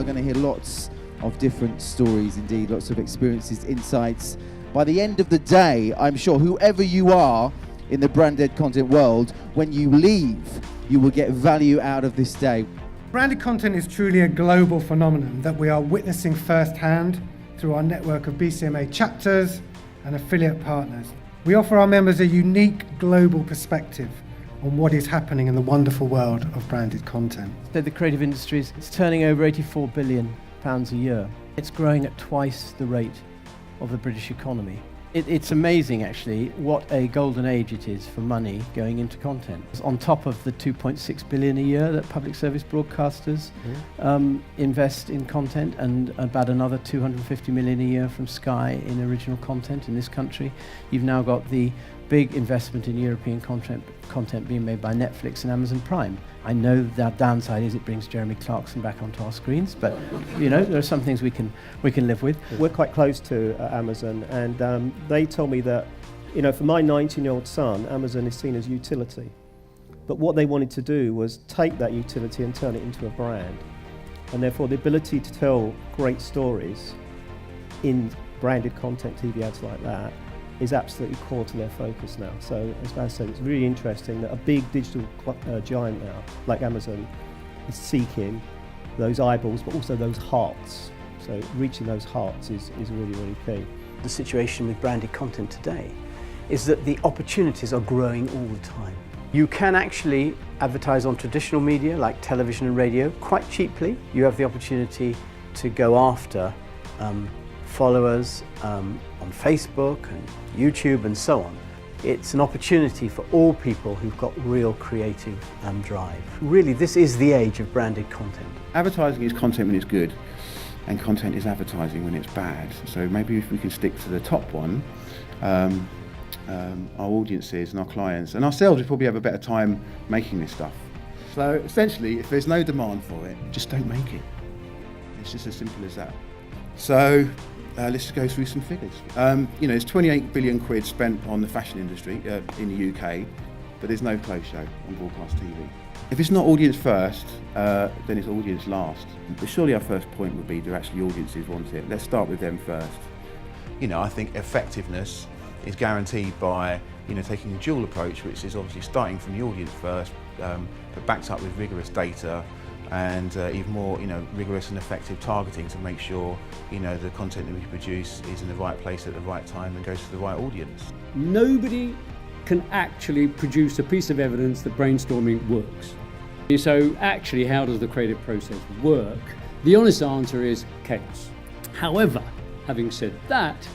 are going to hear lots of different stories indeed, lots of experiences, insights. By the end of the day, I'm sure whoever you are in the branded content world, when you leave, you will get value out of this day. Branded content is truly a global phenomenon that we are witnessing firsthand through our network of BCMA chapters and affiliate partners. We offer our members a unique global perspective on what is happening in the wonderful world of branded content. So the creative industries, it's turning over £84 billion a year. It's growing at twice the rate of the British economy. It's amazing actually what a golden age it is for money going into content. On top of the 2.6 billion a year that public service broadcasters invest in content, and about another 250 million a year from Sky in original content in this country, you've now got the big investment in European content being made by Netflix and Amazon Prime. I know the downside is it brings Jeremy Clarkson back onto our screens, but you know, there are some things we can live with. We're quite close to Amazon, and they told me that, you know, for my 19-year-old son, Amazon is seen as utility. But what they wanted to do was take that utility and turn it into a brand. And therefore the ability to tell great stories in branded content, TV ads like that, is absolutely core to their focus now. So as Baz said, it's really interesting that a big digital giant now, like Amazon, is seeking those eyeballs, but also those hearts. So reaching those hearts is really, really key. The situation with branded content today is that the opportunities are growing all the time. You can actually advertise on traditional media like television and radio quite cheaply. You have the opportunity to go after followers on Facebook and YouTube and so on. It's an opportunity for all people who've got real creative drive. Really, this is the age of branded content. Advertising is content when it's good, and content is advertising when it's bad. So maybe if we can stick to the top one, our audiences and our clients and ourselves will probably have a better time making this stuff. So essentially, if there's no demand for it, just don't make it. It's just as simple as that. So let's just go through some figures. You know, there's 28 billion quid spent on the fashion industry in the UK, but there's no clothes show on broadcast TV. If it's not audience first, then it's audience last. But surely our first point would be, do actually audiences want it? Let's start with them first. You know, I think effectiveness is guaranteed by, you know, taking a dual approach, which is obviously starting from the audience first, but backed up with rigorous data and even more, you know, rigorous and effective targeting to make sure, you know, the content that we produce is in the right place at the right time and goes to the right audience. Nobody can actually produce a piece of evidence that brainstorming works. So actually, how does the creative process work? The honest answer is chaos. However, having said that,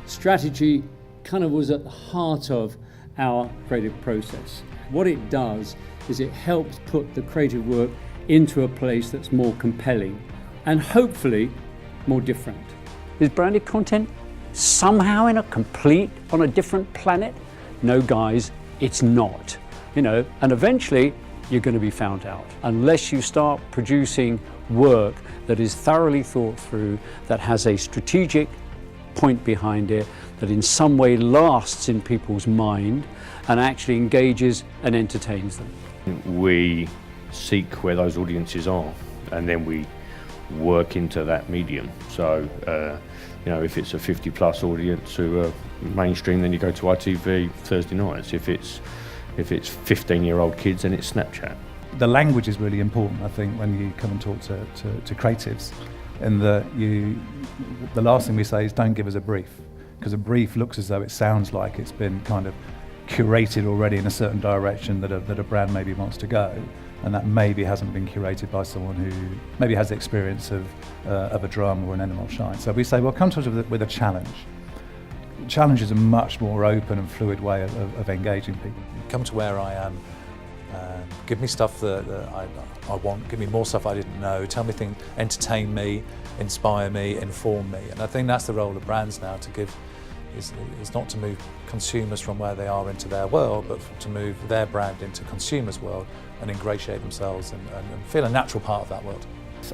strategy kind of was at the heart of our creative process. What it does is it helps put the creative work into a place that's more compelling and hopefully more different. Is branded content somehow on a different planet? No guys, it's not. You know, and eventually you're going to be found out unless you start producing work that is thoroughly thought through, that has a strategic point behind it, that in some way lasts in people's mind and actually engages and entertains them. We seek where those audiences are, and then we work into that medium. So, you know, if it's a 50+ audience who are mainstream, then you go to ITV Thursday nights. If it's 15-year-old kids, then it's Snapchat. The language is really important, I think, when you come and talk to creatives, in that the last thing we say is don't give us a brief, because a brief looks as though it sounds like it's been kind of curated already in a certain direction that a brand maybe wants to go, and that maybe hasn't been curated by someone who maybe has the experience of a drum or an animal shine. So we say, well, come to us with a challenge. Challenge is a much more open and fluid way of engaging people. Come to where I am, give me stuff that I want, give me more stuff I didn't know, tell me things, entertain me, inspire me, inform me. And I think that's the role of brands now, to give, is not to move consumers from where they are into their world, but to move their brand into consumers' world and ingratiate themselves and feel a natural part of that world.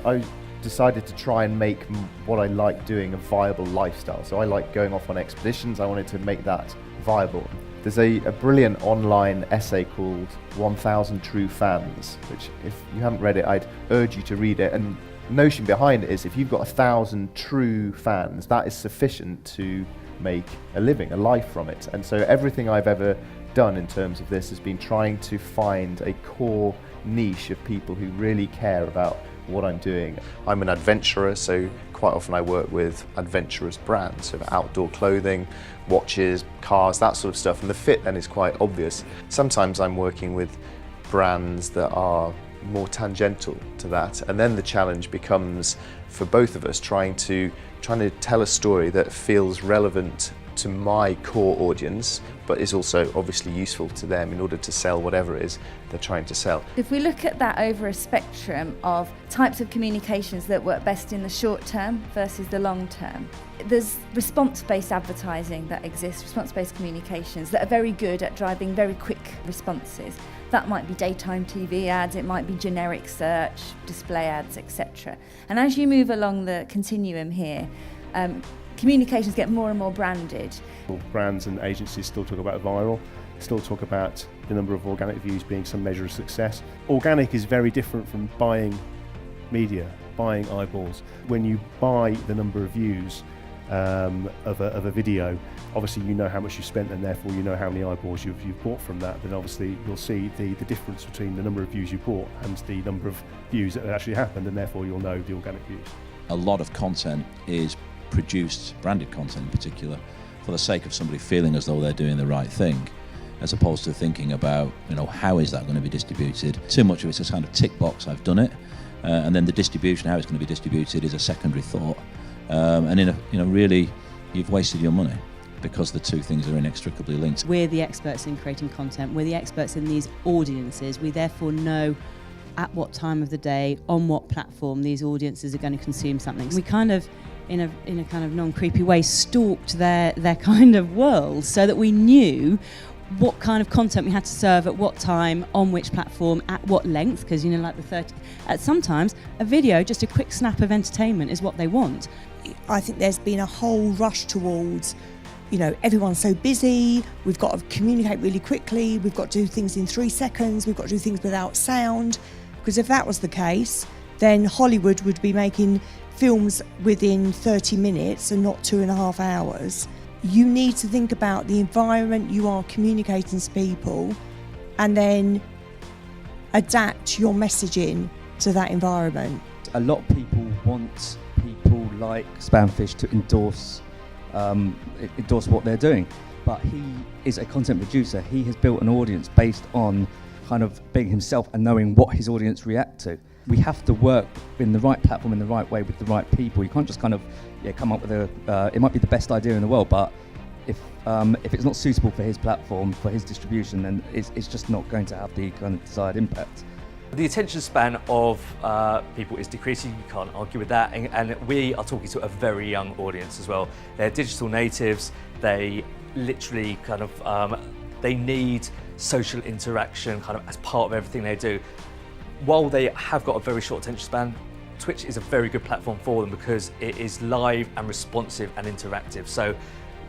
I decided to try and make what I like doing a viable lifestyle. So I like going off on expeditions. I wanted to make that viable. There's a brilliant online essay called 1000 True Fans, which if you haven't read it, I'd urge you to read it. And notion behind it is if you've got 1,000 true fans, that is sufficient to make a living, a life from it. And so everything I've ever done in terms of this has been trying to find a core niche of people who really care about what I'm doing. I'm an adventurer, so quite often I work with adventurous brands, so outdoor clothing, watches, cars, that sort of stuff, and the fit then is quite obvious. Sometimes I'm working with brands that are more tangential to that, and then the challenge becomes for both of us trying to tell a story that feels relevant to my core audience, but is also obviously useful to them in order to sell whatever it is they're trying to sell. If we look at that over a spectrum of types of communications that work best in the short term versus the long term, there's response-based advertising that exists, response-based communications that are very good at driving very quick responses. That might be daytime TV ads, it might be generic search, display ads, etc. And as you move along the continuum here, communications get more and more branded. Brands and agencies still talk about viral, still talk about the number of organic views being some measure of success. Organic is very different from buying media, buying eyeballs. When you buy the number of views of a video, obviously you know how much you spent and therefore you know how many eyeballs you've bought from that. Then obviously you'll see the difference between the number of views you bought and the number of views that actually happened, and therefore you'll know the organic views. A lot of content is produced, branded content in particular, for the sake of somebody feeling as though they're doing the right thing, as opposed to thinking about, how is that going to be distributed. Too much of it's a kind of tick box, I've done it, and then the distribution, how it's going to be distributed, is a secondary thought. And really, you've wasted your money because the two things are inextricably linked. We're the experts in creating content. We're the experts in these audiences. We therefore know at what time of the day, on what platform these audiences are going to consume something. We kind of, in a kind of non-creepy way, stalked their kind of world so that we knew what kind of content we had to serve at what time, on which platform, at what length, because sometimes a video, just a quick snap of entertainment is what they want. I think there's been a whole rush towards, everyone's so busy, we've got to communicate really quickly, we've got to do things in 3 seconds, we've got to do things without sound, because if that was the case, then Hollywood would be making films within 30 minutes and not 2.5 hours. You need to think about the environment you are communicating to people and then adapt your messaging to that environment. A lot of people want people like Spamfish to endorse what they're doing, but he is a content producer. He has built an audience based on kind of being himself and knowing what his audience react to. We have to work in the right platform in the right way with the right people. You can't just kind of come up with it might be the best idea in the world, but if it's not suitable for his platform, for his distribution, then it's just not going to have the kind of desired impact. The attention span of people is decreasing, you can't argue with that, and we are talking to a very young audience as well. They're digital natives, they literally kind of, they need social interaction kind of as part of everything they do. While they have got a very short attention span, Twitch is a very good platform for them because it is live and responsive and interactive. So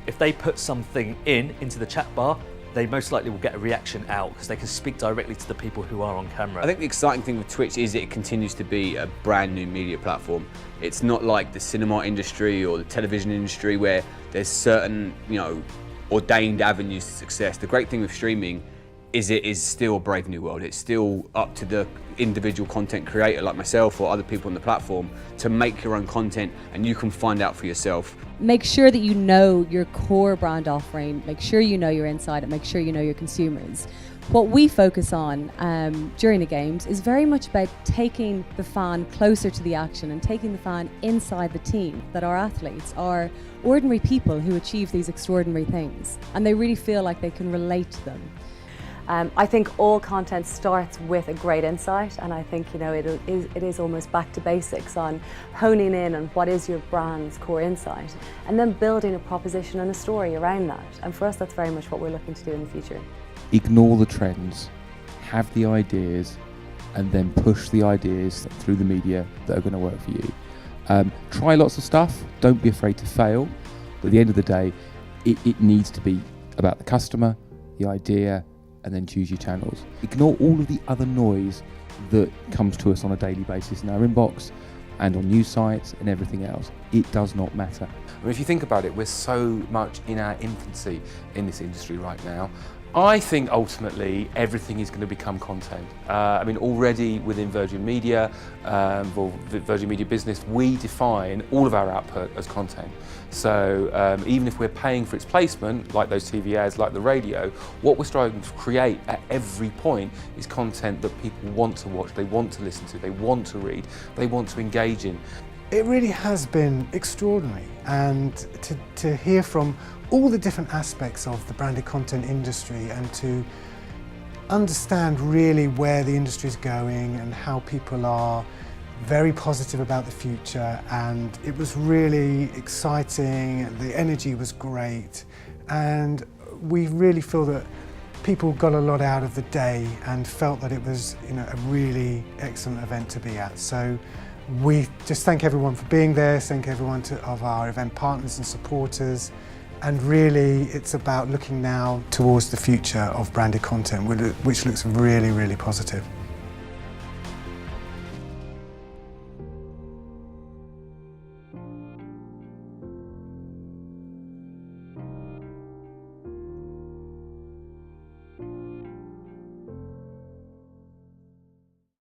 if they put something into the chat bar, they most likely will get a reaction out because they can speak directly to the people who are on camera. I think the exciting thing with Twitch is it continues to be a brand new media platform. It's not like the cinema industry or the television industry where there's certain, ordained avenues to success. The great thing with streaming is it is still a brave new world. It's still up to the individual content creator like myself or other people on the platform to make your own content, and you can find out for yourself. Make sure that you know your core brand offering, make sure you know your insight, and make sure you know your consumers. What we focus on during the games is very much about taking the fan closer to the action and taking the fan inside the team, that our athletes are ordinary people who achieve these extraordinary things, and they really feel like they can relate to them. I think all content starts with a great insight, and I think it is almost back to basics on honing in on what is your brand's core insight, and then building a proposition and a story around that. And for us, that's very much what we're looking to do in the future. Ignore the trends, have the ideas, and then push the ideas through the media that are going to work for you. Try lots of stuff, don't be afraid to fail, but at the end of the day, it needs to be about the customer, the idea, and then choose your channels. Ignore all of the other noise that comes to us on a daily basis in our inbox. and on news sites and everything else. It does not matter. I mean, if you think about it, we're so much in our infancy in this industry right now. I think ultimately everything is going to become content. I mean, already within Virgin Media, or Virgin Media Business, we define all of our output as content. So even if we're paying for its placement, like those TV ads, like the radio, what we're striving to create at every point is content that people want to watch, they want to listen to, they want to read, they want to engage in. It really has been extraordinary, and to hear from all the different aspects of the branded content industry and to understand really where the industry is going and how people are very positive about the future, and it was really exciting, the energy was great, and we really feel that people got a lot out of the day and felt that it was, you know, a really excellent event to be at. So we just thank everyone for being there, thank everyone of our event partners and supporters, and really it's about looking now towards the future of branded content, which looks really, really positive.